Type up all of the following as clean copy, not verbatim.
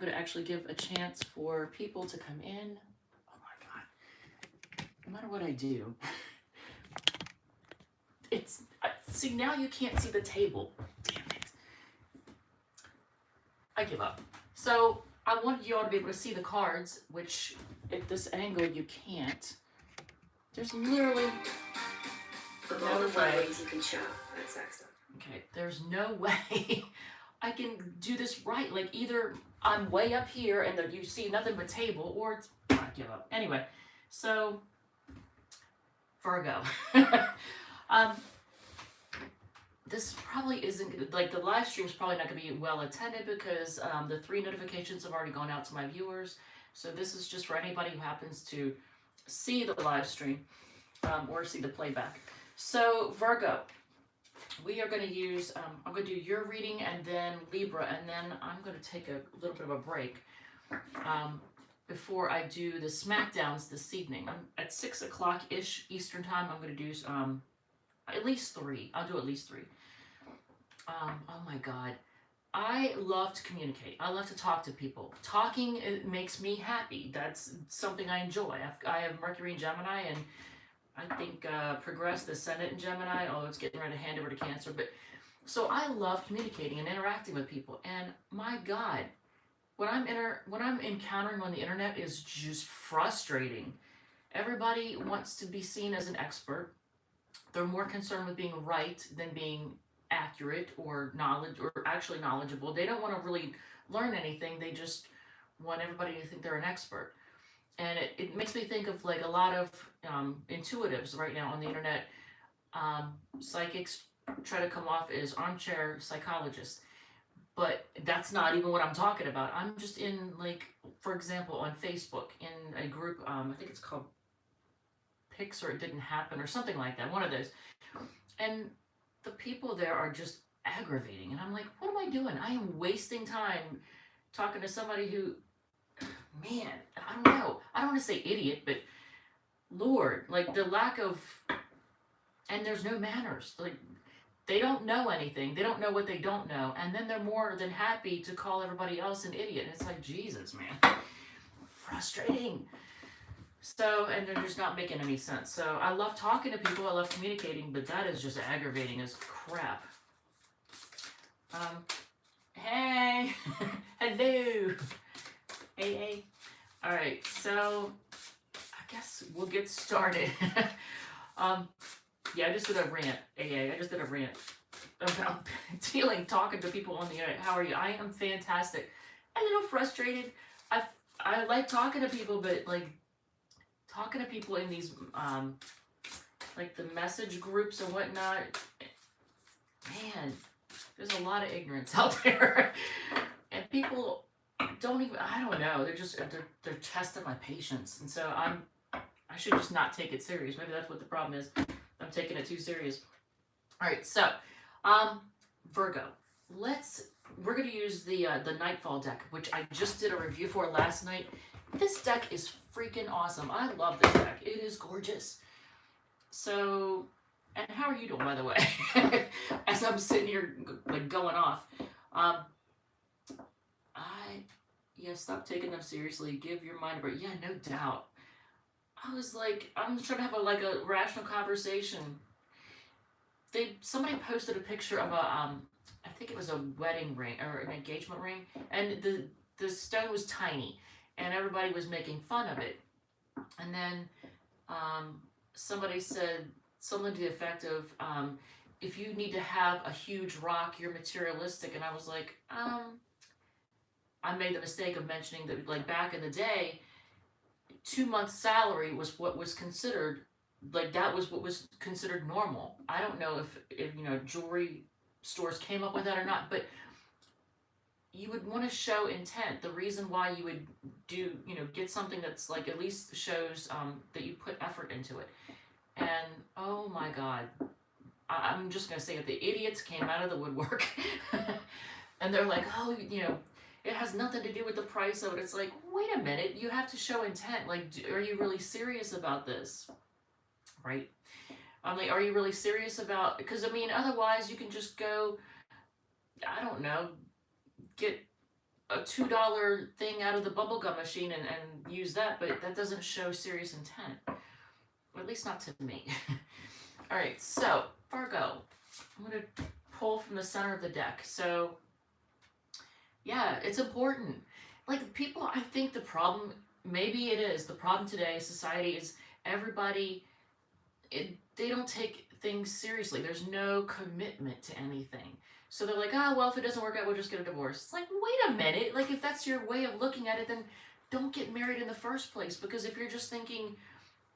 going to actually give a chance for people to come in. Oh my God. No matter what I do, it's, see, now you can't see the table. Damn it. I give up. So I wanted you all to be able to see the cards, which at this angle you can't. There's literally no way. You can shop at Sexton. Okay, there's no way I can do this right. Like either I'm way up here and you see nothing but table, or it's, I give up. Anyway, so Virgo. This probably isn't, like the live stream is probably not going to be well attended because the 3 notifications have already gone out to my viewers. So this is just for anybody who happens to see the live stream or see the playback. So Virgo, we are going to use, I'm going to do your reading and then Libra, and then I'm going to take a little bit of a break before I do the SmackDowns this evening. At 6 o'clock-ish Eastern time, I'm going to do at least 3. I'll do at least 3. Oh my God. I love to communicate. I love to talk to people. Talking, it makes me happy. That's something I enjoy. I have Mercury in Gemini, and I think progress the Ascendant in Gemini, although it's getting ready to hand over to Cancer. But so I love communicating and interacting with people. And my God, what I'm encountering on the internet is just frustrating. Everybody wants to be seen as an expert. They're more concerned with being right than being accurate or actually knowledgeable. They don't want to really learn anything. They just want everybody to think they're an expert. And it makes me think of like a lot of intuitives right now on the internet. Psychics try to come off as armchair psychologists, but that's not even what I'm talking about. I'm just in, like, for example, on Facebook in a group, I think it's called Pix or It Didn't Happen or something like that, one of those. And the people there are just aggravating. And I'm like, what am I doing? I am wasting time talking to somebody who, man, I don't know. I don't want to say idiot, but Lord, like the lack of, and there's no manners. Like they don't know anything. They don't know what they don't know. And then they're more than happy to call everybody else an idiot. And it's like, Jesus, man. Frustrating. So, and they're just not making any sense. So I love talking to people. I love communicating, but that is just aggravating as crap. Hey. Hello. Hey. All right, so I guess we'll get started. Yeah, I just did a rant, I just did a rant about talking to people on the internet. How are you? I am fantastic. I'm a little frustrated. I like talking to people, but like talking to people in these like the message groups and whatnot, man, there's a lot of ignorance out there. And people don't even, I don't know, they're testing my patience. And so I should just not take it serious. Maybe that's what the problem is. I'm taking it too serious. All right, so Virgo, we're going to use the Nightfall deck, which I just did a review for last night. This deck is freaking awesome. I love this deck. It is gorgeous. So, and how are you doing, by the way? As I'm sitting here like going off. Stop taking them seriously. Give your mind a break. Yeah, no doubt. I was like, I'm trying to have a rational conversation. Somebody posted a picture of I think it was a wedding ring or an engagement ring, and the stone was tiny, and everybody was making fun of it. And then somebody said something to the effect of, if you need to have a huge rock, you're materialistic. And I was like, I made the mistake of mentioning that, like, back in the day, 2 months' salary was what was considered, like, that was what was considered normal. I don't know if jewelry stores came up with that or not, but you would want to show intent. The reason why you would do, get something that's like at least shows that you put effort into it. And oh my God, I'm just gonna say it. The idiots came out of the woodwork, and they're like, oh, it has nothing to do with the price of it. It's like, wait a minute, you have to show intent. Like, are you really serious about this? Right? I'm like, are you really serious about, because otherwise you can just go, I don't know, get a $2 thing out of the bubblegum machine and use that, but that doesn't show serious intent. Or at least not to me. All right, so Virgo, I'm going to pull from the center of the deck. So yeah, it's important. Like people, I think the problem, maybe it is, the problem today, society is everybody, they don't take things seriously. There's no commitment to anything. So they're like, oh, well, if it doesn't work out, we'll just get a divorce. It's like, wait a minute. Like, if that's your way of looking at it, then don't get married in the first place. Because if you're just thinking,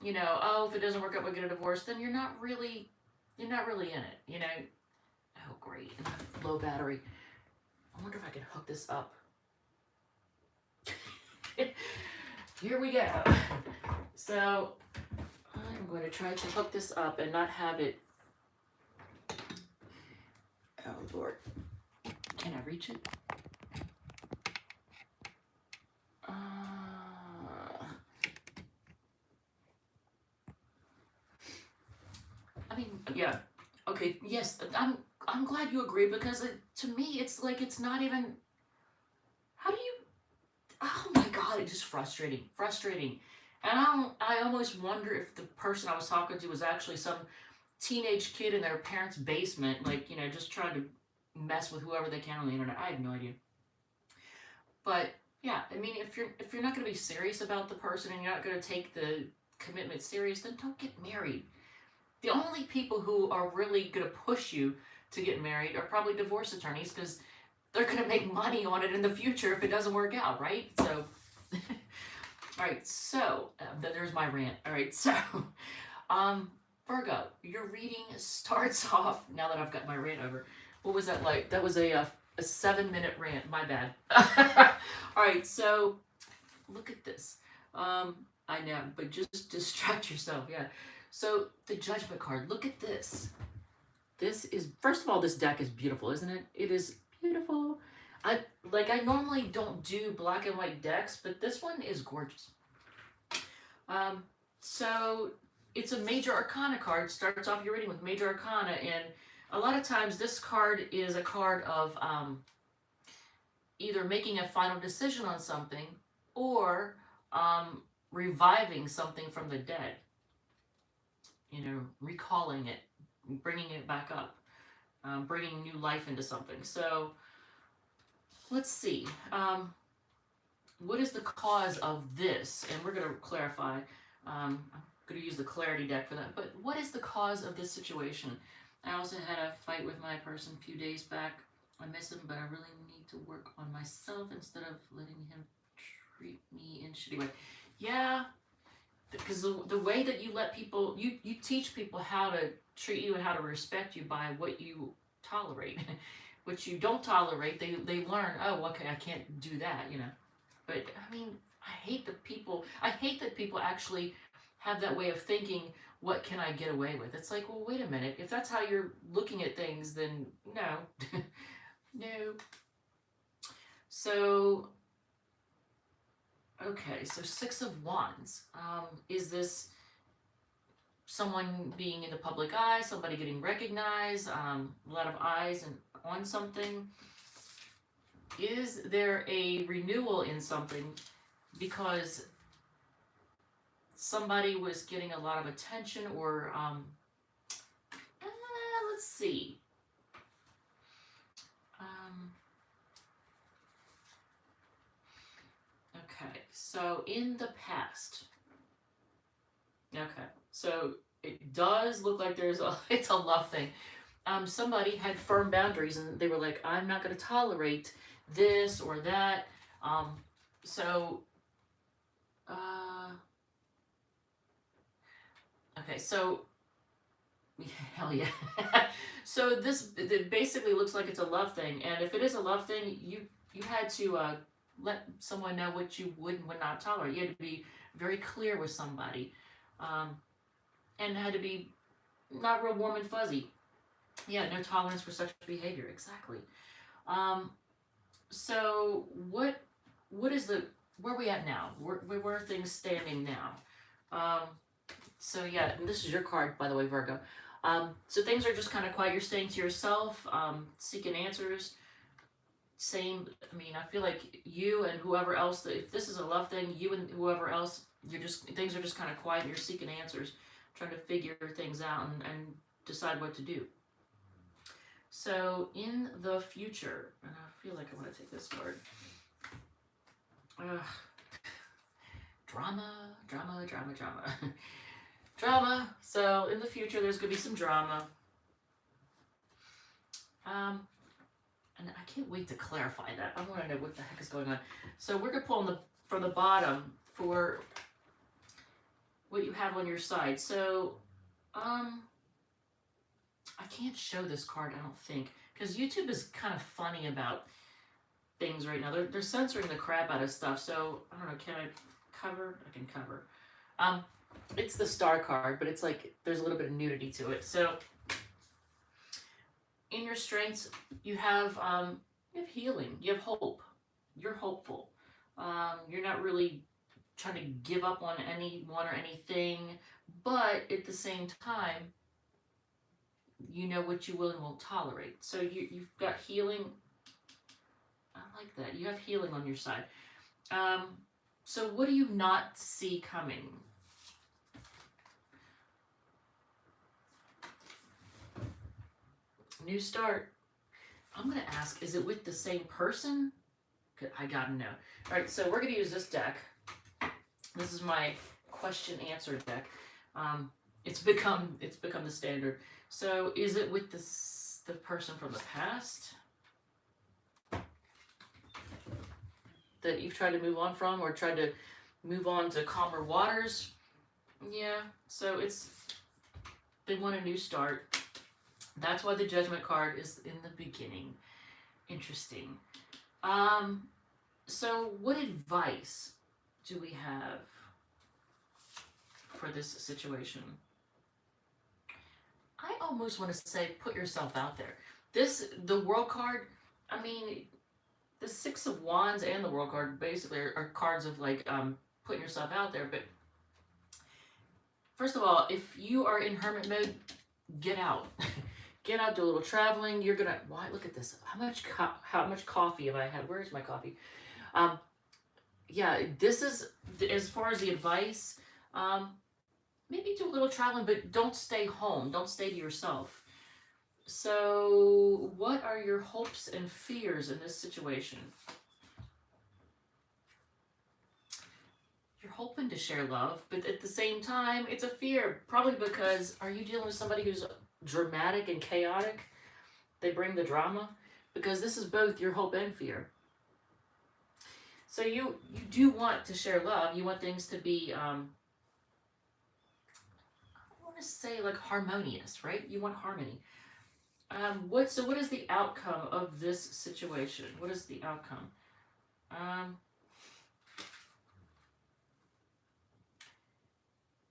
you know, oh, if it doesn't work out, we'll get a divorce, then you're not really in it, you know? Oh, great. And I have low battery. I wonder if I can hook this up. Here we go. So I'm going to try to hook this up and not have it. Oh, Lord. Can I reach it? I mean, yeah. Okay, yes, I'm glad you agree, because to me, it's like, it's not even, how do you, oh my God, it's just frustrating. And I almost wonder if the person I was talking to was actually some teenage kid in their parents' basement, like, you know, just trying to mess with whoever they can on the internet. I have no idea. But yeah, I mean, if you're not going to be serious about the person and you're not going to take the commitment serious, then don't get married. The only people who are really going to push you to get married are probably divorce attorneys, because they're going to make money on it in the future if it doesn't work out, right? So, all right, so there's my rant. All right, so Virgo, your reading starts off, now that I've got my rant over. What was that like? That was a 7-minute rant, my bad. All right, so look at this. I know, but just distract yourself, yeah. So the Judgment card, look at this. This is, first of all, this deck is beautiful, isn't it? It is beautiful. I normally don't do black and white decks, but this one is gorgeous. So it's a Major Arcana card. Starts off your reading with Major Arcana, and a lot of times this card is a card of either making a final decision on something or reviving something from the dead. You know, recalling it, bringing it back up, bringing new life into something. So let's see. What is the cause of this? And we're going to clarify. I'm going to use the clarity deck for that. But what is the cause of this situation? I also had a fight with my person a few days back. I miss him, but I really need to work on myself instead of letting him treat me in a shitty way. Yeah. Because the way that you let people, you teach people how to treat you and how to respect you by what you tolerate. What you don't tolerate, they learn, oh, okay, I can't do that, you know. But, I mean, I hate that people actually have that way of thinking, what can I get away with? It's like, well, wait a minute. If that's how you're looking at things, then no. No. So, okay, so 6 of Wands. Is this someone being in the public eye, somebody getting recognized, a lot of eyes on something? Is there a renewal in something because somebody was getting a lot of attention, or let's see. Okay, so in the past, okay, so it does look like it's a love thing. Somebody had firm boundaries and they were like, I'm not going to tolerate this or that. Okay, so, hell yeah. So it basically looks like it's a love thing. And if it is a love thing, you had to let someone know what you would and would not tolerate. You had to be very clear with somebody. And had to be not real warm and fuzzy. Yeah, no tolerance for such behavior. Exactly. So where are we at now? Where are things standing now? So yeah, and this is your card, by the way, Virgo. So things are just kind of quiet. You're staying to yourself, seeking answers same. I mean, I feel like you and whoever else, if this is a love thing, you and whoever else, things are just kind of quiet and you're seeking answers, trying to figure things out and decide what to do. So in the future, and I feel like I want to take this card. Drama, drama, drama, drama. Drama. So in the future, there's going to be some drama. And I can't wait to clarify that. I want to know what the heck is going on. So we're going to pull from the bottom for what you have on your side. So, I can't show this card, I don't think, because YouTube is kind of funny about things right now. They're censoring the crap out of stuff. So I don't know. Can I cover? I can cover. It's the star card, but it's like there's a little bit of nudity to it. So in your strengths, you have healing. You have hope. You're hopeful. You're not really trying to give up on anyone or anything, but at the same time, you know what you will and won't tolerate. So you've got healing. I like that. You have healing on your side. So what do you not see coming? New start. I'm going to ask, is it with the same person? I got to know. All right, so we're going to use this deck. This is my question answer deck. It's become the standard. So is it with the person from the past that you've tried to move on from, or tried to move on to calmer waters? Yeah, so they want a new start. That's why the Judgment card is in the beginning. Interesting. So what advice do we have for this situation? I almost want to say put yourself out there. The World card, I mean, the Six of Wands and the World card basically are cards of like putting yourself out there. But first of all, if you are in hermit mode, get out. Get out, do a little traveling. You're gonna, why? Look at this. How much coffee have I had? Where's my coffee? Yeah, this is, as far as the advice, maybe do a little traveling, but don't stay home. Don't stay to yourself. So what are your hopes and fears in this situation? You're hoping to share love, but at the same time, it's a fear. Probably because, are you dealing with somebody who's dramatic and chaotic? They bring the drama, because this is both your hope and fear. So you do want to share love. You want things to be, I want to say like harmonious, right? You want harmony. What is the outcome of this situation? What is the outcome?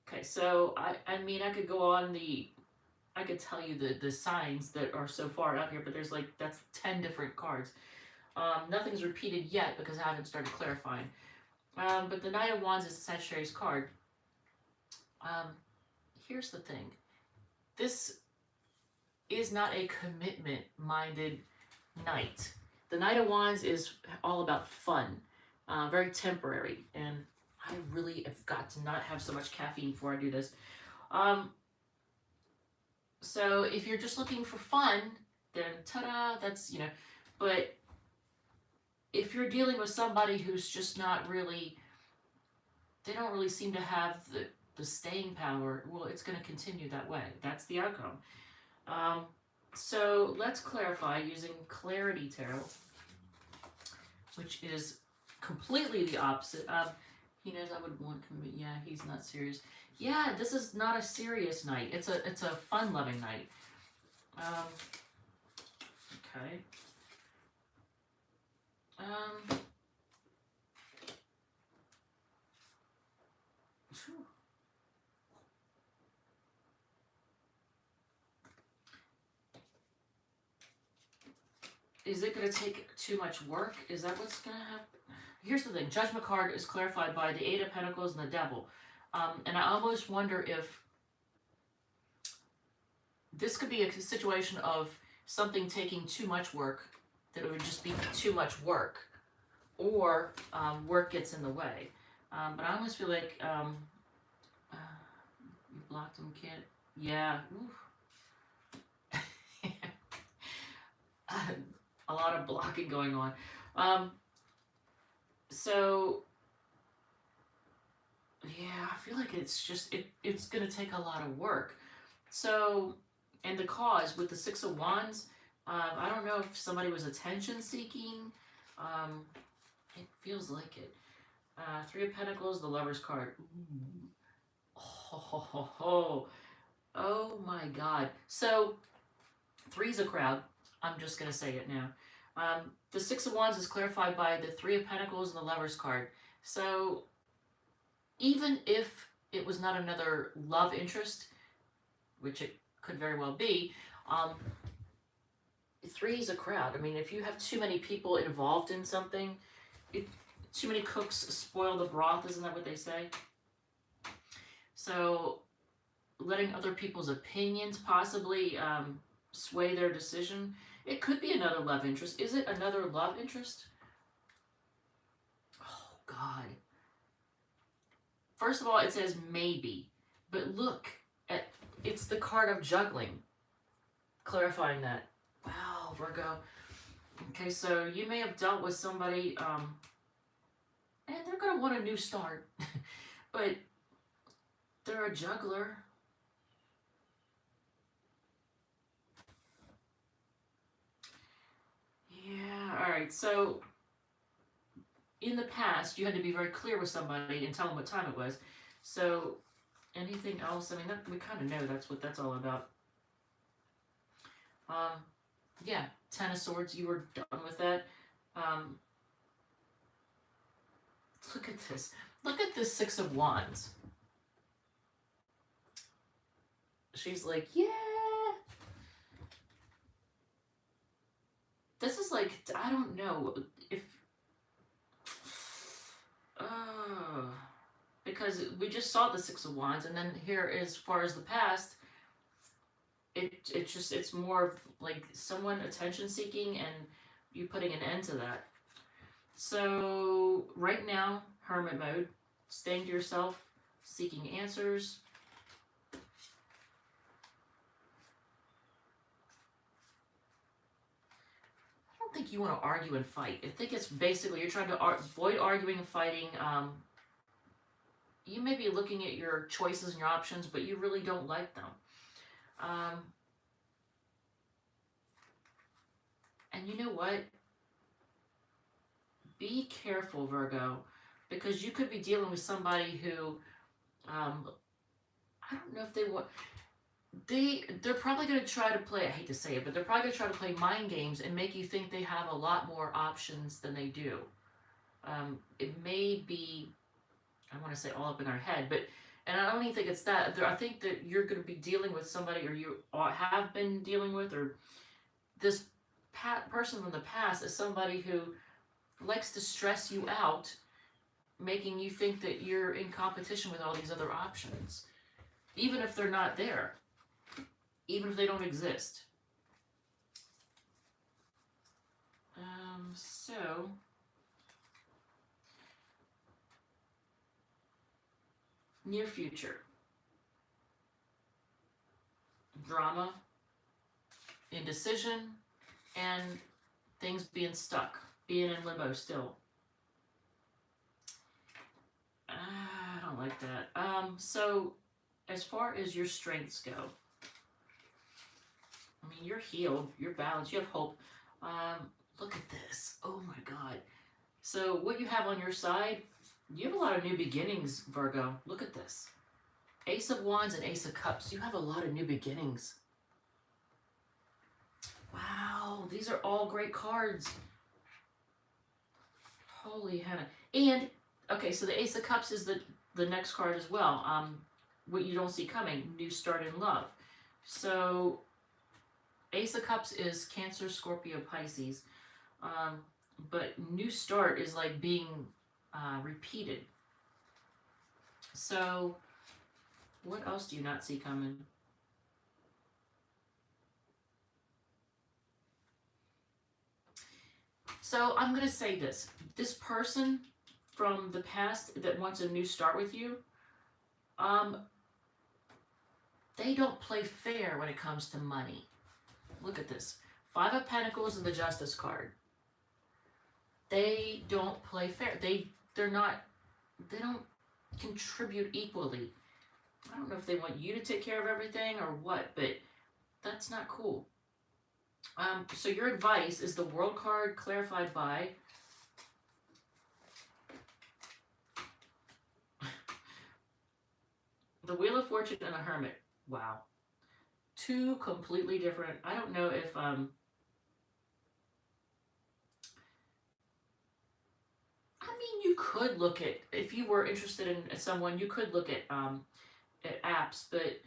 Okay, so I mean, I could go on I could tell you the signs that are so far out here, but there's like, that's 10 different cards. Nothing's repeated yet because I haven't started clarifying. But the Knight of Wands is the Sagittarius card. Here's the thing. This is not a commitment-minded knight. The Knight of Wands is all about fun, very temporary, and I really have got to not have so much caffeine before I do this. So if you're just looking for fun, then ta-da, that's, but if you're dealing with somebody who's just not really, they don't really seem to have the staying power, well, it's going to continue that way. That's the outcome. So let's clarify using Clarity Tarot, which is completely the opposite. He knows I would want commitment. Yeah, he's not serious. Yeah, this is not a serious night. It's a fun-loving night. Okay. Is it going to take too much work? Is that what's going to happen? Here's the thing. Judgment card is clarified by the Eight of Pentacles and the Devil. And I almost wonder if this could be a situation of something taking too much work that it would just be too much work, or work gets in the way. But I almost feel like you blocked them, kid. Yeah. A lot of blocking going on. So yeah, I feel like it's just it's gonna take a lot of work. So, and the cause with the Six of Wands, I don't know if somebody was attention seeking. Um, it feels like it. Three of Pentacles, the Lover's card. Ooh. Oh my God. So, three's a crowd. I'm just going to say it now. The Six of Wands is clarified by the Three of Pentacles and the Lover's card. So, even if it was not another love interest, which it could very well be, three is a crowd. I mean, if you have too many people involved in something, too many cooks spoil the broth, isn't that what they say? So, letting other people's opinions possibly sway their decision. It could be another love interest. Is it another love interest? Oh, God. First of all, it says maybe. But look, it's the card of juggling. Clarifying that. Wow, Virgo. Okay, so you may have dealt with somebody, and they're going to want a new start. But they're a juggler. Yeah, all right. So in the past, you had to be very clear with somebody and tell them what time it was. So anything else? I mean, we kind of know that's what that's all about. Yeah, Ten of Swords, you were done with that. Look at this. Look at this Six of Wands. She's like, yeah. This is like, I don't know if, because we just saw the Six of Wands, and then here, as far as the past, it's more of like someone attention seeking and you putting an end to that. So right now, hermit mode, staying to yourself, seeking answers. I don't think you want to argue and fight. I think it's basically you're trying to avoid arguing and fighting. You may be looking at your choices and your options, but you really don't like them. And you know what? Be careful, Virgo, because you could be dealing with somebody who, I don't know if they want, they're probably going to try to play, I hate to say it, but they're probably going to try to play mind games and make you think they have a lot more options than they do. It may be, I want to say all up in our head, but, and I don't even think it's that. I think that you're going to be dealing with somebody, or you have been dealing with, or this person from the past is somebody who likes to stress you out, making you think that you're in competition with all these other options, even if they're not there, even if they don't exist. So near future, drama, indecision, and things being stuck, being in limbo still. I don't like that. So as far as your strengths go, I mean, you're healed, you're balanced, you have hope. Look at this. Oh my God. So what you have on your side, you have a lot of new beginnings, Virgo. Look at this. Ace of Wands and Ace of Cups. You have a lot of new beginnings. Wow, these are all great cards. Holy Hannah. And, okay, so the Ace of Cups is the next card as well. What you don't see coming, new start in love. So Ace of Cups is Cancer, Scorpio, Pisces. But new start is like being repeated. So what else do you not see coming? So I'm going to say this. This person from the past that wants a new start with you, they don't play fair when it comes to money. Look at this. Five of Pentacles and the Justice card. They don't play fair. They don't contribute equally. I don't know if they want you to take care of everything or what, but that's not cool. So your advice is the World card clarified by the Wheel of Fortune and a Hermit. Wow. Two completely different. I don't know if I mean, you could look at, if you were interested in someone, you could look at apps, but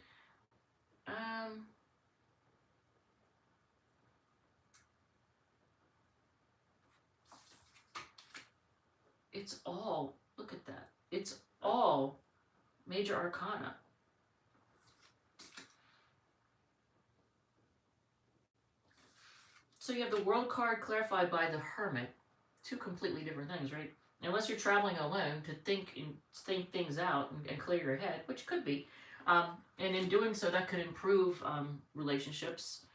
it's all, look at that. It's all major arcana. So you have the World card clarified by the Hermit. Two completely different things, right? Unless you're traveling alone to think things out and clear your head, which could be. And in doing so, that could improve relationships.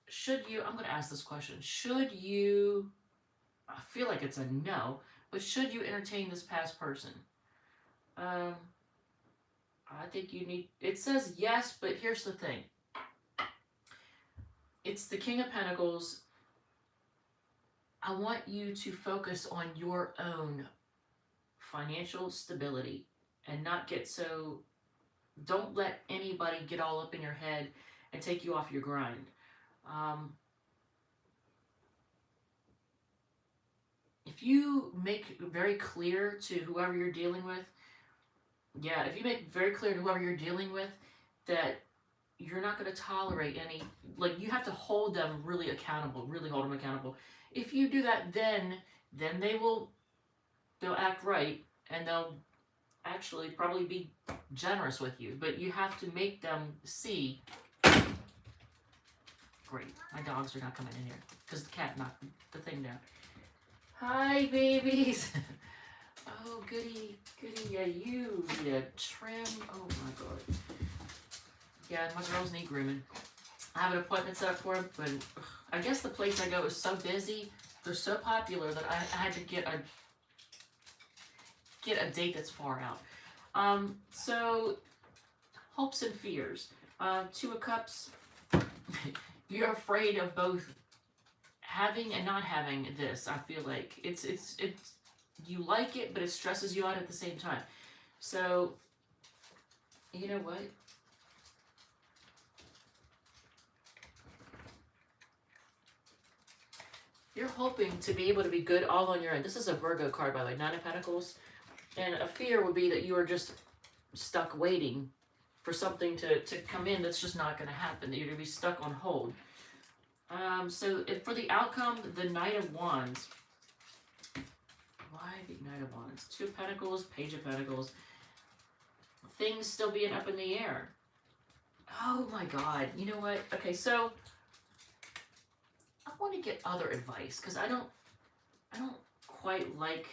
Should you, I'm going to ask this question, should you, I feel like it's a no, but should you entertain this past person? I think you need, it says yes, but here's the thing. It's the King of Pentacles. I want you to focus on your own financial stability and not get so, don't let anybody get all up in your head and take you off your grind. If you make very clear to whoever you're dealing with, if you make very clear to whoever you're dealing with that you're not going to tolerate any, like, you have to hold them really accountable, really hold them accountable. If you do that, then they'll act right, and they'll actually probably be generous with you. But you have to make them see. Great, my dogs are not coming in here because the cat knocked the thing down. Hi, babies. Oh, goody, yeah, you need a trim. Oh my God. Yeah, my girls need grooming. I have an appointment set up for them, but I guess the place I go is so busy. They're so popular that I had to get a date that's far out. So hopes and fears. Two of Cups. You're afraid of both having and not having this. I feel like it's you like it, but it stresses you out at the same time. So you know what? You're hoping to be able to be good all on your own. This is a Virgo card, by the way, Nine of Pentacles. And a fear would be that you are just stuck waiting for something to come in that's just not going to happen, that you're going to be stuck on hold. So for the outcome, the Knight of Wands. Why the Knight of Wands? Two of Pentacles, Page of Pentacles. Things still being up in the air. Oh my God. You know what? Okay, so I want to get other advice because I don't quite like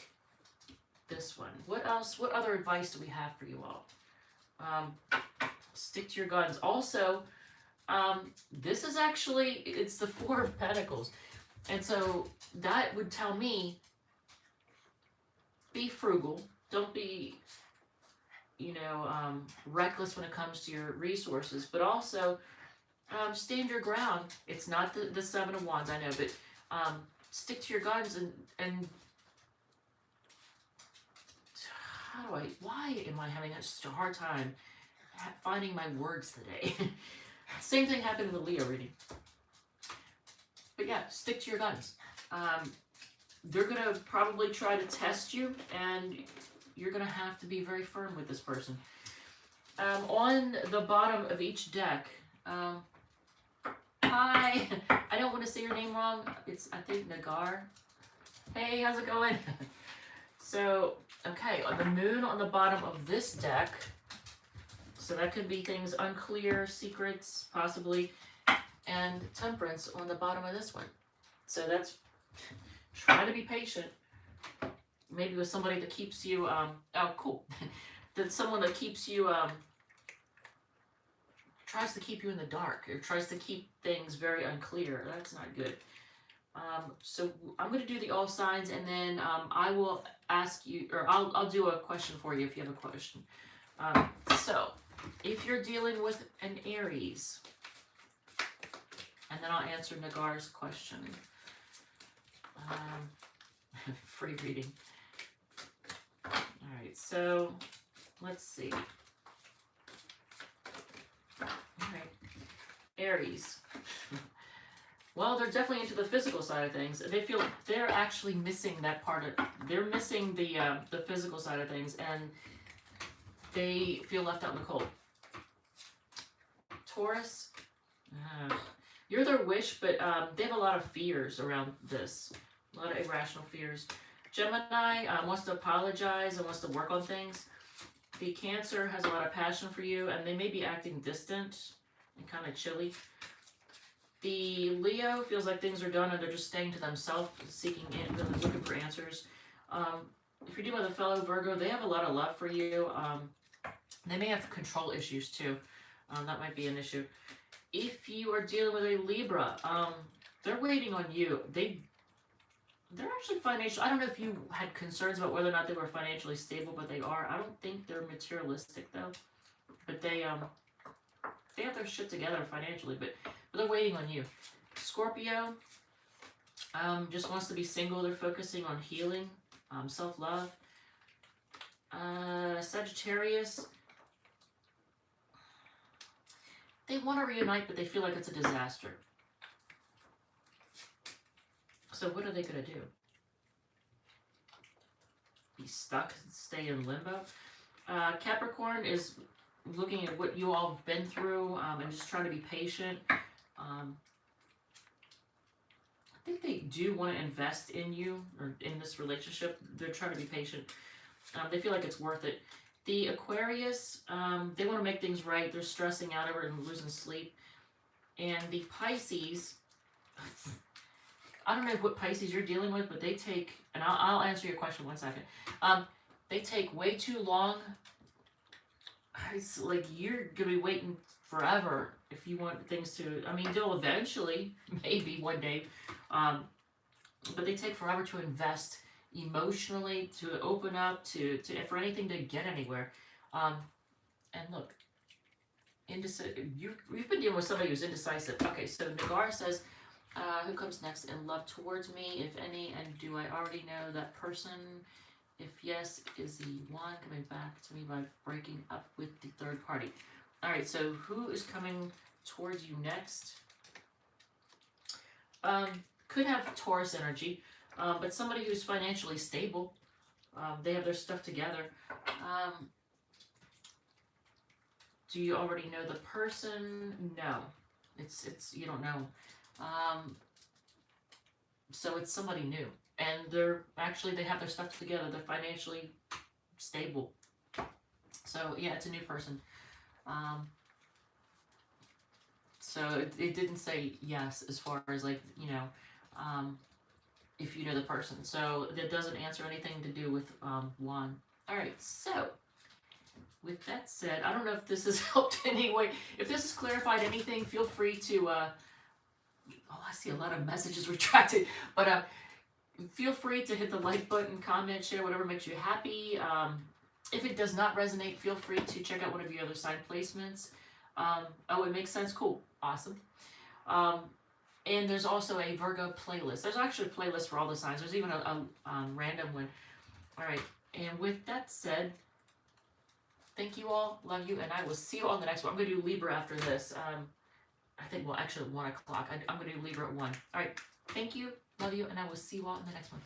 this one. What else? What other advice do we have for you all? Stick to your guns. Also, this is actually, it's the Four of Pentacles. And so that would tell me, be frugal. Don't be, reckless when it comes to your resources. But also, stand your ground. It's not the Seven of Wands, I know, but stick to your guns and why am I having such a hard time finding my words today? Same thing happened in the Leo reading. But yeah, stick to your guns. They're going to probably try to test you, and you're going to have to be very firm with this person. On the bottom of each deck, hi, I don't want to say your name wrong. It's, I think, Nagar. Hey, how's it going? So, okay, on the Moon on the bottom of this deck, so that could be things unclear, secrets, possibly, and Temperance on the bottom of this one. So that's, try to be patient. Maybe with somebody that keeps you, oh, cool. That's someone that keeps you, tries to keep you in the dark, or tries to keep things very unclear. That's not good. So I'm going to do the all signs, and then I will ask you, or I'll do a question for you if you have a question. So if you're dealing with an Aries, and then I'll answer Nagar's question. Free reading. All right, so let's see. All right, Aries. Well, they're definitely into the physical side of things. They feel they're actually missing that part of. They're missing the physical side of things, and they feel left out in the cold. Taurus, you're their wish, but they have a lot of fears around this. A lot of irrational fears. Gemini wants to apologize and wants to work on things. The Cancer has a lot of passion for you, and they may be acting distant and kind of chilly. The Leo feels like things are done and they're just staying to themselves, seeking in, looking for answers. If you're dealing with a fellow Virgo, they have a lot of love for you. They may have control issues too. That might be an issue. If you are dealing with a Libra, they're waiting on you. They're actually financial. I don't know if you had concerns about whether or not they were financially stable, but they are. I don't think they're materialistic though. But they have their shit together financially, but they're waiting on you. Scorpio just wants to be single. They're focusing on healing, self-love. Sagittarius, they want to reunite, but they feel like it's a disaster. So what are they going to do? Be stuck, stay in limbo? Capricorn is looking at what you all have been through and just trying to be patient. I think they do want to invest in you or in this relationship. They're trying to be patient. They feel like it's worth it. The Aquarius, they want to make things right. They're stressing out over it and losing sleep. And the Pisces, I don't know what Pisces you're dealing with, but they take, and I'll answer your question 1 second. They take way too long. It's like you're going to be waiting forever if you want things to, I mean, they'll eventually, maybe one day, but they take forever to invest emotionally, to open up, to for anything to get anywhere. And look, you've been dealing with somebody who's indecisive. Okay, so Nagar says, who comes next in love towards me, if any, and do I already know that person? If yes, is he one coming back to me by breaking up with the third party? All right, so who is coming towards you next? Could have Taurus energy, but somebody who's financially stable. They have their stuff together. Do you already know the person? No, it's you don't know. So it's somebody new, and they have their stuff together. They're financially stable. So yeah, it's a new person. So it didn't say yes as far as like, you know, if you know the person. So that doesn't answer anything to do with Juan. All right, so with that said, I don't know if this has helped anyway. If this has clarified anything, feel free to, oh, I see a lot of messages retracted, but feel free to hit the like button, comment, share, whatever makes you happy. If it does not resonate, feel free to check out one of the other side placements. Oh, it makes sense. Cool. Awesome. And there's also a Virgo playlist. There's actually a playlist for all the signs. There's even a random one. All right. And with that said, thank you all. Love you. And I will see you on the next one. I'm going to do Libra after this. I think, well, actually at 1 o'clock. I'm going to do Libra at 1. All right. Thank you. Love you. And I will see you all in the next one.